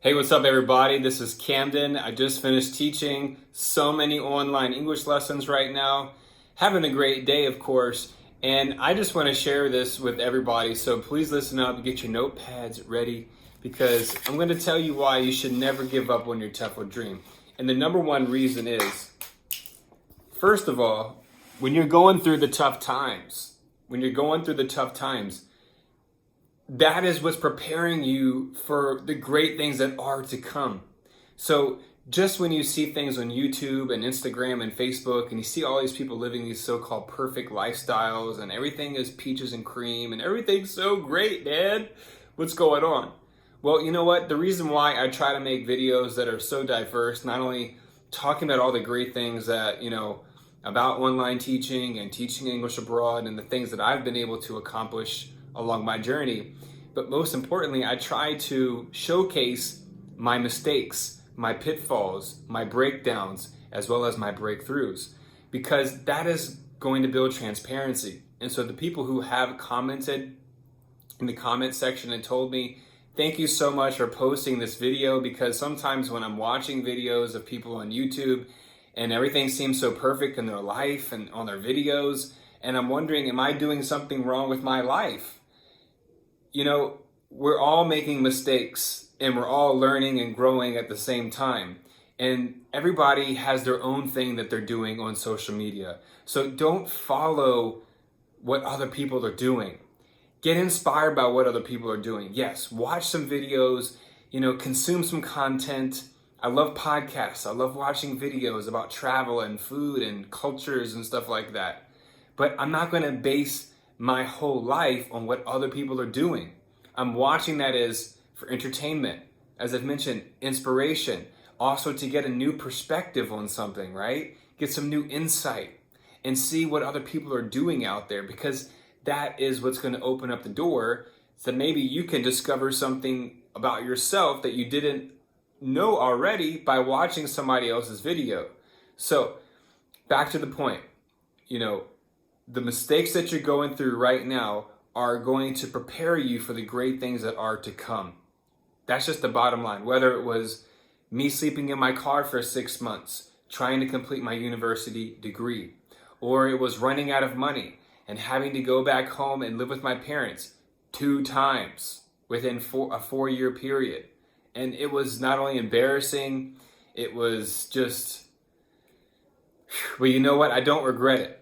Hey, what's up, everybody? This is Camden. I just finished teaching so many online English lessons right now. Having a great day, of course. And I just want to share this with everybody. So please listen up, get your notepads ready, because I'm going to tell you why you should never give up on your TEFL dream. And the number one reason is, first of all, when you're going through the tough times, that is what's preparing you for the great things that are to come. So just when you see things on YouTube and Instagram and Facebook and you see all these people living these so-called perfect lifestyles and everything is peaches and cream and everything's so great, man, what's going on? Well, you know what? The reason why I try to make videos that are so diverse, not only talking about all the great things that, about online teaching and teaching English abroad and the things that I've been able to accomplish along my journey, but most importantly, I try to showcase my mistakes, my pitfalls, my breakdowns, as well as my breakthroughs, because that is going to build transparency. And so the people who have commented in the comment section and told me, thank you so much for posting this video, because sometimes when I'm watching videos of people on YouTube and everything seems so perfect in their life and on their videos, and I'm wondering, am I doing something wrong with my life? We're all making mistakes and we're all learning and growing at the same time. And everybody has their own thing that they're doing on social media. So don't follow what other people are doing. Get inspired by what other people are doing. Yes, watch some videos, consume some content. I love podcasts. I love watching videos about travel and food and cultures and stuff like that. But I'm not going to base my whole life on what other people are doing. I'm watching that as for entertainment, as I've mentioned, inspiration, also to get a new perspective on something, right? Get some new insight and see what other people are doing out there, because that is what's going to open up the door so maybe you can discover something about yourself that you didn't know already by watching somebody else's video. So back to the point, the mistakes that you're going through right now are going to prepare you for the great things that are to come. That's just the bottom line. Whether it was me sleeping in my car for 6 months, trying to complete my university degree, or it was running out of money and having to go back home and live with my parents 2 times within a 4-year period. And it was not only embarrassing, it was just, well, you know what? I don't regret it,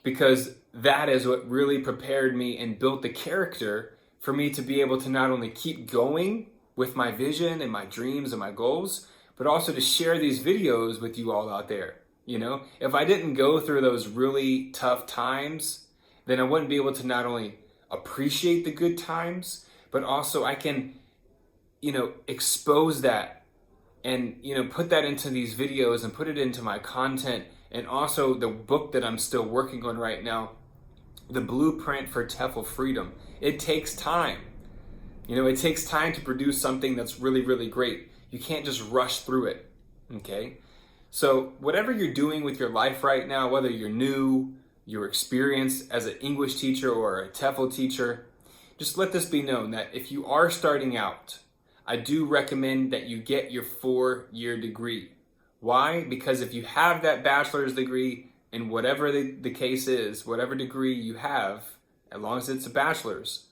because that is what really prepared me and built the character for me to be able to not only keep going with my vision and my dreams and my goals, but also to share these videos with you all out there. If I didn't go through those really tough times, then I wouldn't be able to not only appreciate the good times, but also I can, expose that and, put that into these videos and put it into my content. And also the book that I'm still working on right now, The Blueprint for TEFL Freedom. It takes time. It takes time to produce something that's really, really great. You can't just rush through it, okay? So whatever you're doing with your life right now, whether you're new, you're experienced as an English teacher or a TEFL teacher, just let this be known that if you are starting out, I do recommend that you get your 4-year degree. Why? Because if you have that bachelor's degree in whatever the case is, whatever degree you have, as long as it's a bachelor's,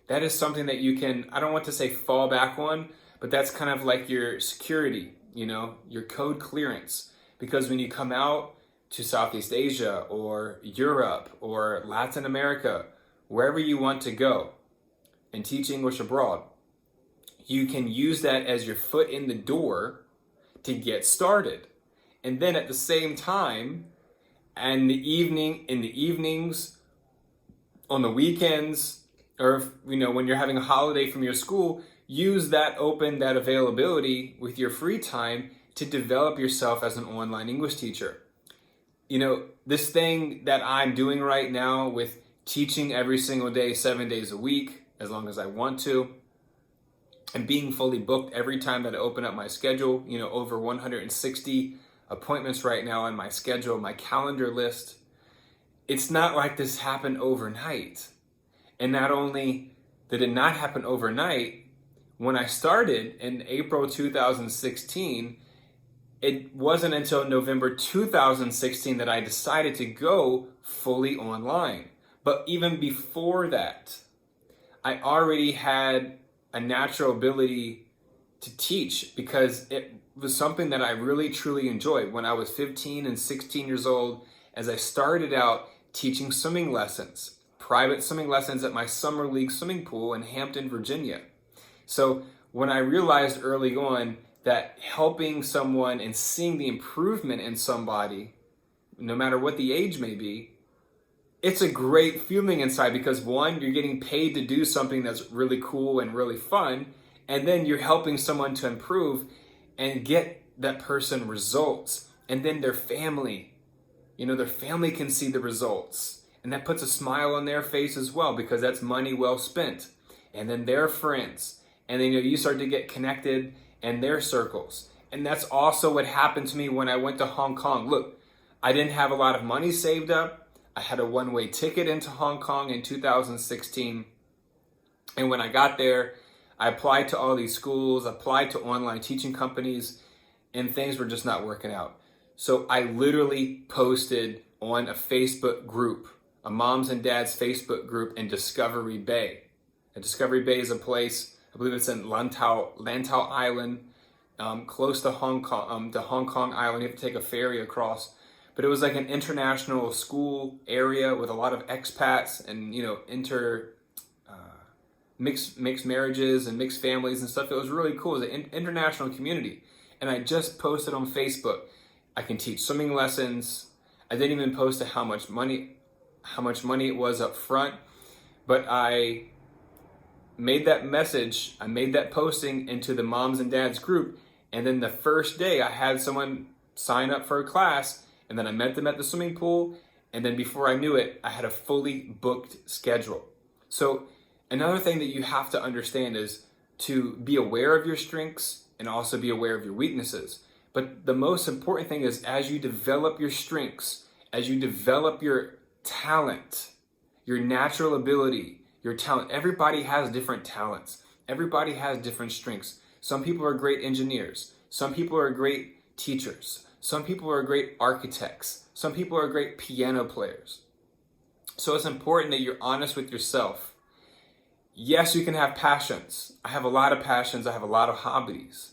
that is something that you can, I don't want to say fall back on, but that's kind of like your security, your code clearance. Because when you come out to Southeast Asia or Europe or Latin America, wherever you want to go and teach English abroad, you can use that as your foot in the door to get started. And then at the same time, in the evenings, on the weekends, or when you're having a holiday from your school, use that availability with your free time to develop yourself as an online English teacher. This thing that I'm doing right now with teaching every single day, 7 days a week, as long as I want to, and being fully booked every time that I open up my schedule, over 160 appointments right now on my schedule, my calendar list. It's not like this happened overnight. And not only did it not happen overnight, when I started in April 2016, it wasn't until November 2016 that I decided to go fully online. But even before that, I already had a natural ability to teach because it was something that I really truly enjoyed. When I was 15 and 16 years old, as I started out teaching swimming lessons, private swimming lessons at my summer league swimming pool in Hampton, Virginia. So when I realized early on that helping someone and seeing the improvement in somebody, no matter what the age may be, it's a great feeling inside because one, you're getting paid to do something that's really cool and really fun, and then you're helping someone to improve and get that person results, and then their family, their family can see the results, and that puts a smile on their face as well because that's money well spent, and then their friends, and then you start to get connected in their circles. And that's also what happened to me when I went to Hong Kong. Look, I didn't have a lot of money saved up. I had a one-way ticket into Hong Kong in 2016. And when I got there, I applied to all these schools, applied to online teaching companies, and things were just not working out. So I literally posted on a Facebook group, a moms and dads Facebook group in Discovery Bay. And Discovery Bay is a place, I believe it's in Lantau Island, close to Hong Kong Island. You have to take a ferry across. But it was like an international school area with a lot of expats and, mixed marriages and mixed families and stuff. It was really cool. It was an international community. And I just posted on Facebook, I can teach swimming lessons. I didn't even post how much money it was up front, but I made that message, I made that posting into the moms and dads group. And then the first day I had someone sign up for a class, and then I met them at the swimming pool. And then before I knew it, I had a fully booked schedule. So another thing that you have to understand is to be aware of your strengths and also be aware of your weaknesses. But the most important thing is as you develop your strengths, as you develop your talent, your natural ability, your talent, everybody has different talents. Everybody has different strengths. Some people are great engineers. Some people are great teachers. Some people are great architects. Some people are great piano players. So it's important that you're honest with yourself. Yes, you can have passions. I have a lot of passions. I have a lot of hobbies.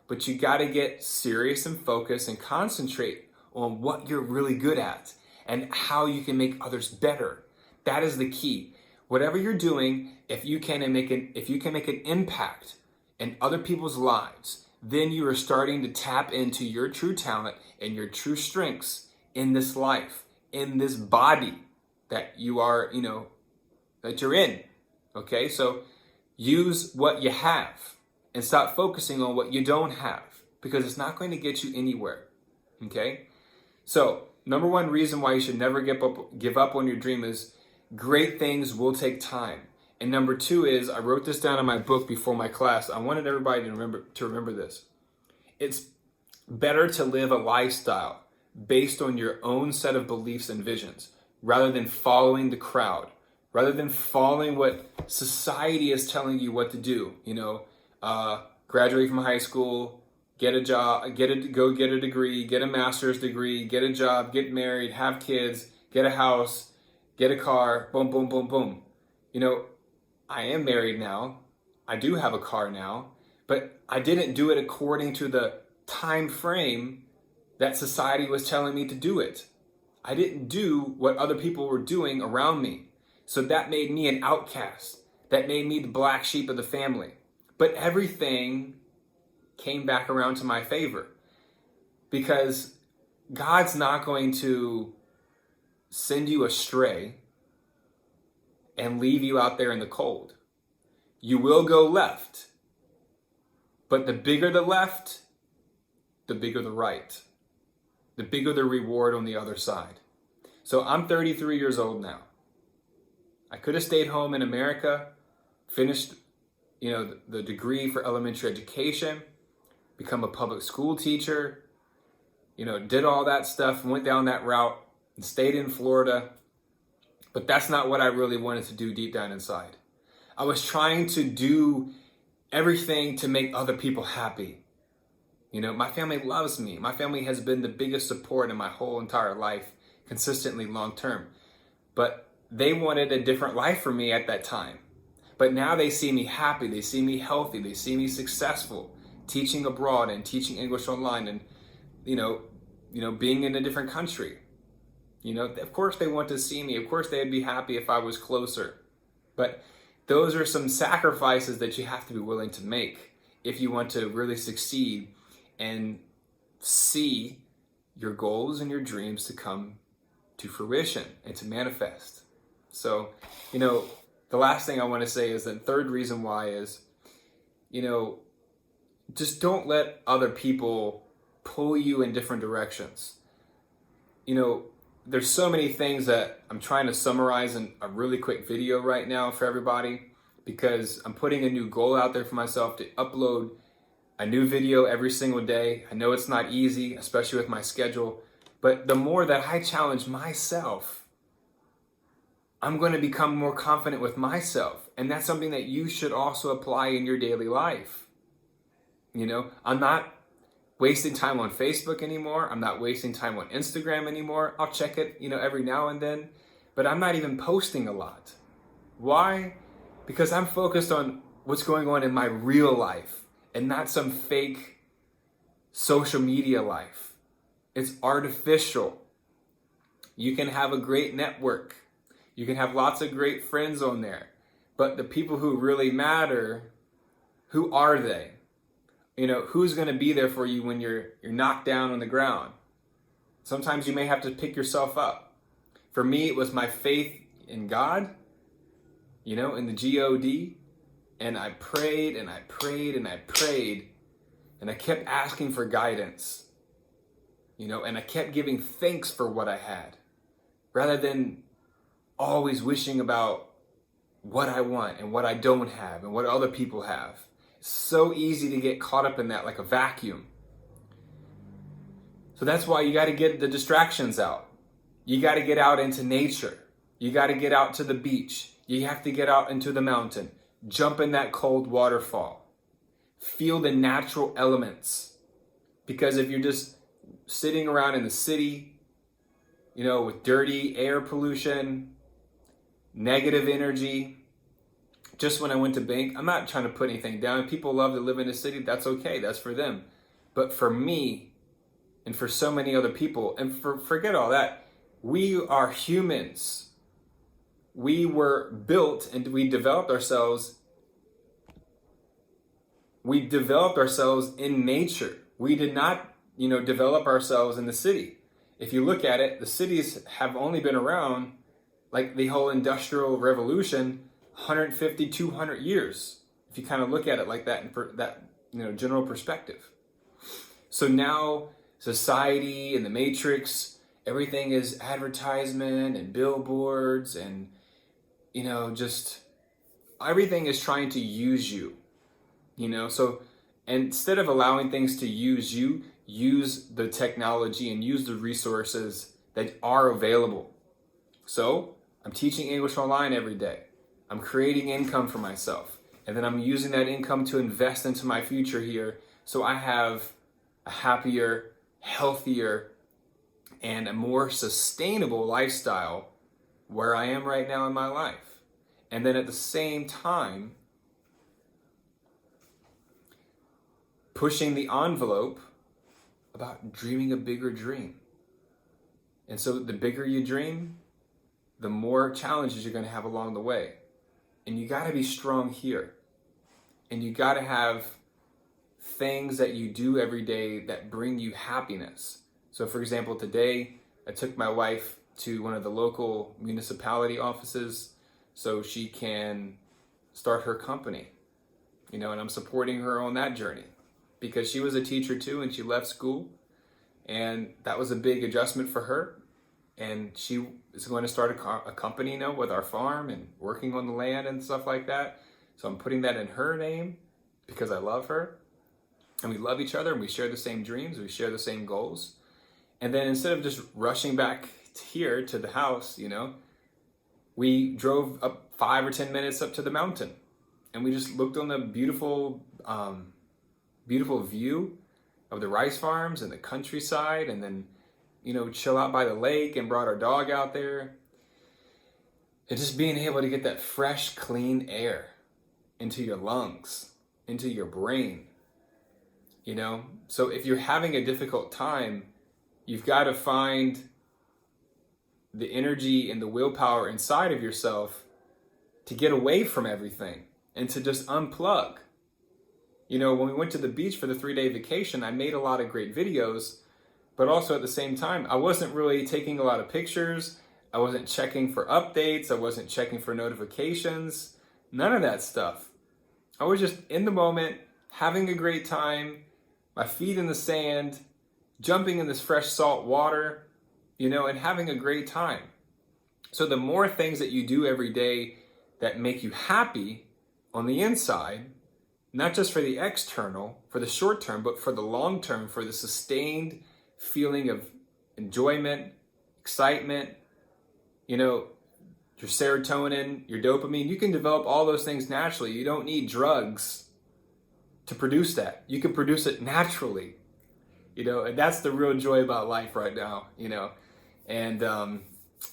But you got to get serious and focus and concentrate on what you're really good at and how you can make others better. That is the key. Whatever you're doing, if you can make an impact in other people's lives, then you are starting to tap into your true talent and your true strengths in this life, in this body that you are, that you're in. Okay, so use what you have and stop focusing on what you don't have because it's not going to get you anywhere. Okay, so number one reason why you should never give up on your dream is great things will take time. And number two is, I wrote this down in my book before my class. I wanted everybody to remember this. It's better to live a lifestyle based on your own set of beliefs and visions rather than following the crowd, rather than following what society is telling you what to do. Graduate from high school, get a job, go get a degree, get a master's degree, get a job, get married, have kids, get a house, get a car, boom, boom, boom, boom. I am married now. I do have a car now, but I didn't do it according to the time frame that society was telling me to do it. I didn't do what other people were doing around me. So that made me an outcast. That made me the black sheep of the family. But everything came back around to my favor because God's not going to send you astray and leave you out there in the cold. You will go left, but the bigger the left, the bigger the right, the bigger the reward on the other side. So I'm 33 years old now. I could have stayed home in America, finished, the degree for elementary education, become a public school teacher, did all that stuff, went down that route and stayed in Florida. But that's not what I really wanted to do deep down inside. I was trying to do everything to make other people happy. You know, my family loves me. My family has been the biggest support in my whole entire life, consistently long term. But they wanted a different life for me at that time. But now they see me happy, they see me healthy, they see me successful, teaching abroad and teaching English online and, being in a different country. Of course they want to see me. Of course they'd be happy if I was closer. But those are some sacrifices that you have to be willing to make if you want to really succeed and see your goals and your dreams to come to fruition and to manifest. So, the last thing I want to say is the third reason why is, just don't let other people pull you in different directions. There's so many things that I'm trying to summarize in a really quick video right now for everybody, because I'm putting a new goal out there for myself to upload a new video every single day. I know it's not easy, especially with my schedule, but the more that I challenge myself, I'm going to become more confident with myself. And that's something that you should also apply in your daily life. I'm not wasting time on Facebook anymore. I'm not wasting time on Instagram anymore. I'll check it, every now and then, but I'm not even posting a lot. Why? Because I'm focused on what's going on in my real life and not some fake social media life. It's artificial. You can have a great network. You can have lots of great friends on there, but the people who really matter, who are they? Who's going to be there for you when you're knocked down on the ground? Sometimes you may have to pick yourself up. For me, it was my faith in God, in the God, and I prayed and I prayed and I prayed, and I kept asking for guidance, and I kept giving thanks for what I had, rather than always wishing about what I want and what I don't have and what other people have. So easy to get caught up in that like a vacuum. So that's why you got to get the distractions out. You got to get out into nature. You got to get out to the beach. You have to get out into the mountain. Jump in that cold waterfall. Feel the natural elements. Because if you're just sitting around in the city, with dirty air pollution, negative energy. Just when I went to bank, I'm not trying to put anything down. People love to live in the city. That's okay. That's for them. But for me and for so many other people, and forget all that, we are humans. We were built and we developed ourselves. We developed ourselves in nature. We did not, develop ourselves in the city. If you look at it, the cities have only been around, like the whole industrial revolution, 150, 200 years, if you kind of look at it like that, in that general perspective. So now society and the matrix, everything is advertisement and billboards and, just everything is trying to use you, so instead of allowing things to use you, use the technology and use the resources that are available. So I'm teaching English online every day. I'm creating income for myself. And then I'm using that income to invest into my future here. So I have a happier, healthier, and a more sustainable lifestyle where I am right now in my life. And then at the same time, pushing the envelope about dreaming a bigger dream. And so the bigger you dream, the more challenges you're going to have along the way. And you got to be strong here. And you got to have things that you do every day that bring you happiness. So for example, today I took my wife to one of the local municipality offices so she can start her company. And I'm supporting her on that journey because she was a teacher too and she left school. And that was a big adjustment for her. And she is going to start a company now with our farm and working on the land and stuff like that. So I'm putting that in her name because I love her. And we love each other and we share the same dreams. We share the same goals. And then instead of just rushing back here to the house, we drove up 5 or 10 minutes up to the mountain. and we just looked on the beautiful, beautiful view of the rice farms and the countryside, and then, chill out by the lake, and brought our dog out there. And just being able to get that fresh, clean air into your lungs, into your brain, So if you're having a difficult time, you've got to find the energy and the willpower inside of yourself to get away from everything and to just unplug. When we went to the beach for the 3-day vacation, I made a lot of great videos, but also at the same time, I wasn't really taking a lot of pictures. I wasn't checking for updates. I wasn't checking for notifications. None of that stuff. I was just in the moment, having a great time, my feet in the sand, jumping in this fresh salt water, and having a great time. So the more things that you do every day that make you happy on the inside, not just for the external, for the short term, but for the long term, for the sustained feeling of enjoyment, excitement, your serotonin, your dopamine, you can develop all those things naturally. You don't need drugs to produce that. You can produce it naturally, and that's the real joy about life right now, And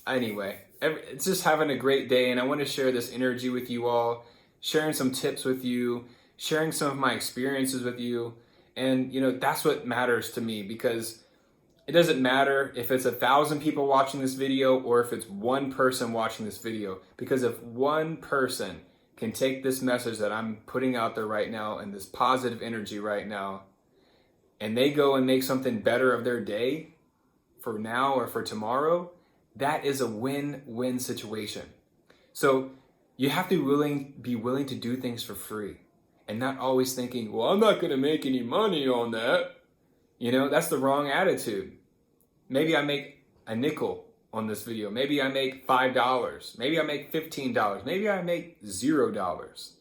anyway, it's just having a great day, and I want to share this energy with you all, sharing some tips with you, sharing some of my experiences with you. And, that's what matters to me, because it doesn't matter if it's 1,000 people watching this video or if it's one person watching this video, because if one person can take this message that I'm putting out there right now and this positive energy right now, and they go and make something better of their day for now or for tomorrow, that is a win-win situation. So you have to be willing to do things for free and not always thinking, well, I'm not going to make any money on that. That's the wrong attitude. Maybe I make a nickel on this video. Maybe I make $5. Maybe I make $15. Maybe I make $0.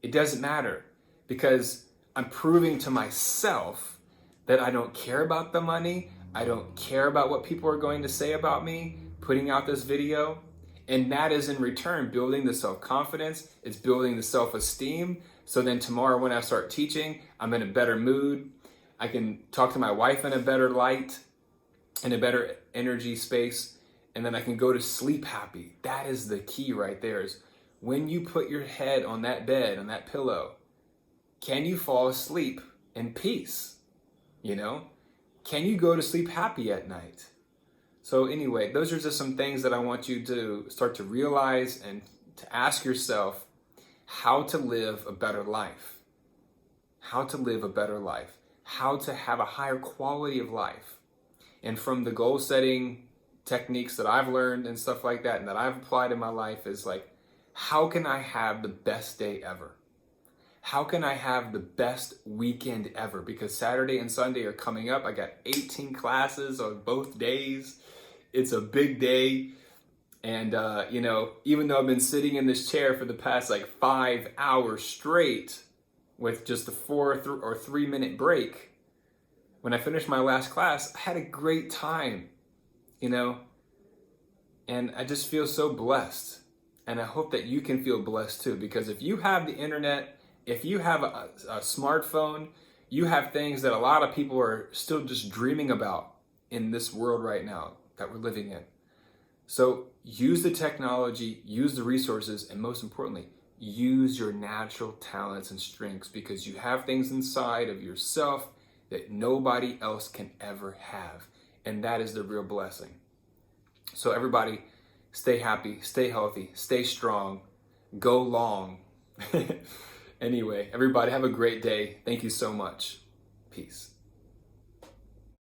It doesn't matter, because I'm proving to myself that I don't care about the money. I don't care about what people are going to say about me putting out this video. And that is in return building the self-confidence. It's building the self-esteem. So then tomorrow when I start teaching, I'm in a better mood. I can talk to my wife in a better light, in a better energy space, and then I can go to sleep happy. That is the key right there, is when you put your head on that bed, on that pillow, can you fall asleep in peace? Can you go to sleep happy at night? So anyway, those are just some things that I want you to start to realize and to ask yourself how to live a better life. How to live a better life. How to have a higher quality of life. And from the goal setting techniques that I've learned and stuff like that, and that I've applied in my life, is like, how can I have the best day ever? How can I have the best weekend ever? Because Saturday and Sunday are coming up. I got 18 classes on both days. It's a big day. And, even though I've been sitting in this chair for the past 5 hours straight with just a 4 or 3 minute break, when I finished my last class, I had a great time, and I just feel so blessed. And I hope that you can feel blessed too, because if you have the internet, if you have a smartphone, you have things that a lot of people are still just dreaming about in this world right now that we're living in. So use the technology, use the resources, and most importantly, use your natural talents and strengths, because you have things inside of yourself that nobody else can ever have. And that is the real blessing. So everybody, stay happy, stay healthy, stay strong, go long. Anyway, everybody have a great day. Thank you so much. Peace.